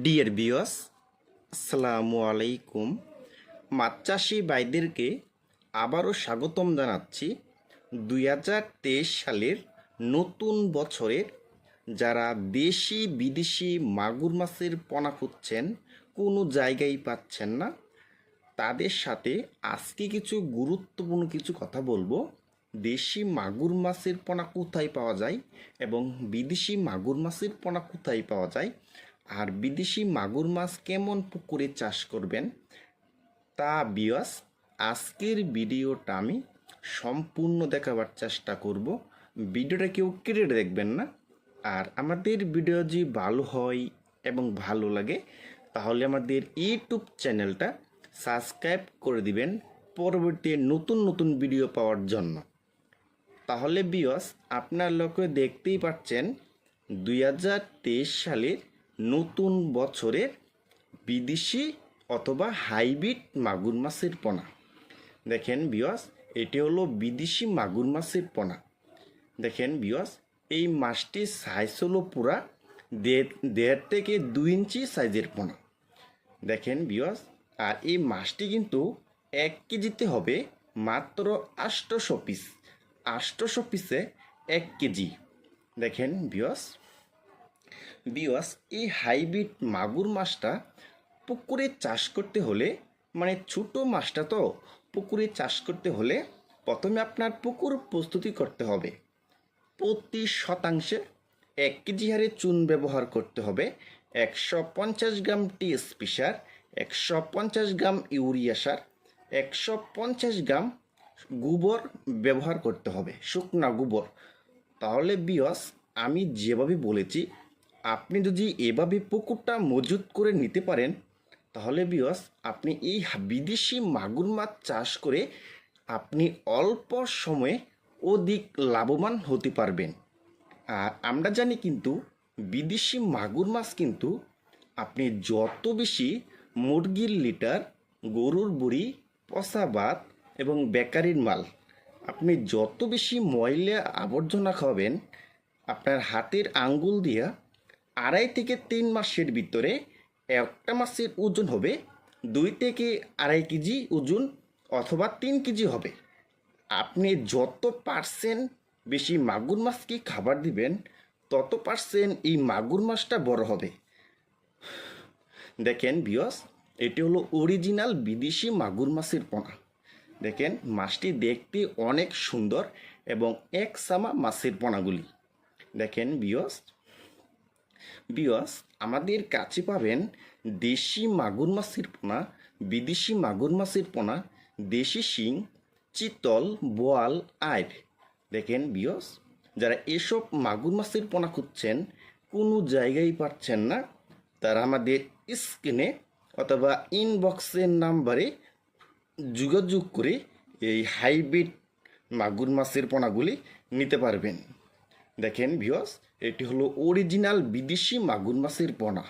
Dear viewers, আসসালামু আলাইকুম। মাছ চাষি ভাইদেরকে আবারও স্বাগতম জানাচ্ছি 2023 সালের নতুন বছরের। যারা দেশি বিদেশি মাগুর মাছের পোনা খুঁজছেন, কোনো জায়গায় পাচ্ছেন না, তাদের সাথে আজকে কিছু গুরুত্বপূর্ণ কিছু কথা বলবো। দেশি মাগুর মাছের পোনা কোথায় পাওয়া যায় এবং বিদেশি মাগুর মাছের পোনা কোথায় পাওয়া যায়, আর বিদেশি মাগুর মাছ কেমন পুকুরে চাষ করবেন তা বিয়াস আজকের ভিডিওটা আমি সম্পূর্ণ দেখাবার চেষ্টা করব। ভিডিওটা কেউ কেটে দেখবেন না। আর আমাদের ভিডিও যদি ভালো হয় এবং ভালো লাগে তাহলে আমাদের ইউটিউব চ্যানেলটা সাবস্ক্রাইব করে দিবেন পরবর্তী নতুন নতুন ভিডিও পাওয়ার জন্য। তাহলে বিয়াস আপনার লোকে দেখতেই পাচ্ছেন 2023 সালের নতুন বছরের বিদেশি অথবা হাইব্রিড মাগুর মাছের পোনা। দেখেন বিয়াস, এটি হলো বিদেশি মাগুর মাছের পোনা। দেখেন বিয়াস, এই মাছটির সাইজ হলো পুরা 1.5 থেকে 2 ইঞ্চি সাইজের পোনা। দেখেন বিয়াস, আর এই মাছটি কিন্তু 1 কেজিতে হবে মাত্র 800 পিস। 800 পিসে 1 কেজি। দেখেন বিয়াস, এই হাইব্রিড মাগুর মাছটা পুকুরে চাষ করতে হলে, মানে ছোটো মাছটা তো পুকুরে চাষ করতে হলে প্রথমে আপনার পুকুর প্রস্তুতি করতে হবে। প্রতি শতাংশে 1 কেজি হারে চুন ব্যবহার করতে হবে, 150 গ্রাম টিএসপি সার, 150 গ্রাম ইউরিয়া সার, 150 গ্রাম গোবর ব্যবহার করতে হবে, শুকনা গোবর। তাহলে বিয়াস আমি যেভাবে বলেছি আপনি যদি এভাবে পুকুরটা মজুত করে নিতে পারেন তাহলে বিয়াস আপনি এই বিদেশি মাগুর মাছ চাষ করে আপনি অল্প সময়ে অধিক লাভবান হতে পারবেন। আর আমরা জানি কিন্তু বিদেশি মাগুর মাছ কিন্তু আপনি যত বেশি মুরগির লিটার, গরুর বুড়ি, পচা ভাত এবং বেকারির মাল আপনি যত বেশি ময়লা আবর্জনা খাবেন, আপনার হাতের আঙ্গুল দিয়া 2.5 থেকে 3 মাসের ভিতরে একটা মাছের ওজন হবে 2 থেকে 2.5 কেজি ওজন অথবা 3 কেজি হবে। আপনি যত পার্সেন্ট বেশি মাগুর মাছকে খাবার দিবেন তত পার্সেন্ট এই মাগুর মাছটা বড় হবে। দেখেন বিয়স, এটি হলো অরিজিনাল বিদেশি মাগুর মাছের পোনা। দেখেন মাছটি দেখতে অনেক সুন্দর এবং একসামা মাছের পোনাগুলি। দেখেন বিয়স আমাদের কাছে পাবেন দেশি মাগুর মাছের পোনা, বিদেশি মাগুর মাছের পোনা, দেশি শিং, চিতল, বোয়াল, আইর। দেখেন বিয়স, যারা এসব মাগুর মাছের পোনা খুঁজছেন কোনো জায়গায় পাচ্ছেন না, তারা আমাদের স্ক্রিনে অথবা ইনবক্সের নাম্বারে যোগাযোগ করে এই হাইব্রিড মাগুর মাছের পোনাগুলি নিতে পারবেন। দেখেন ভিউয়ার্স, এটি হলো অরিজিনাল বিদেশি মাগুর মাছের পোনা।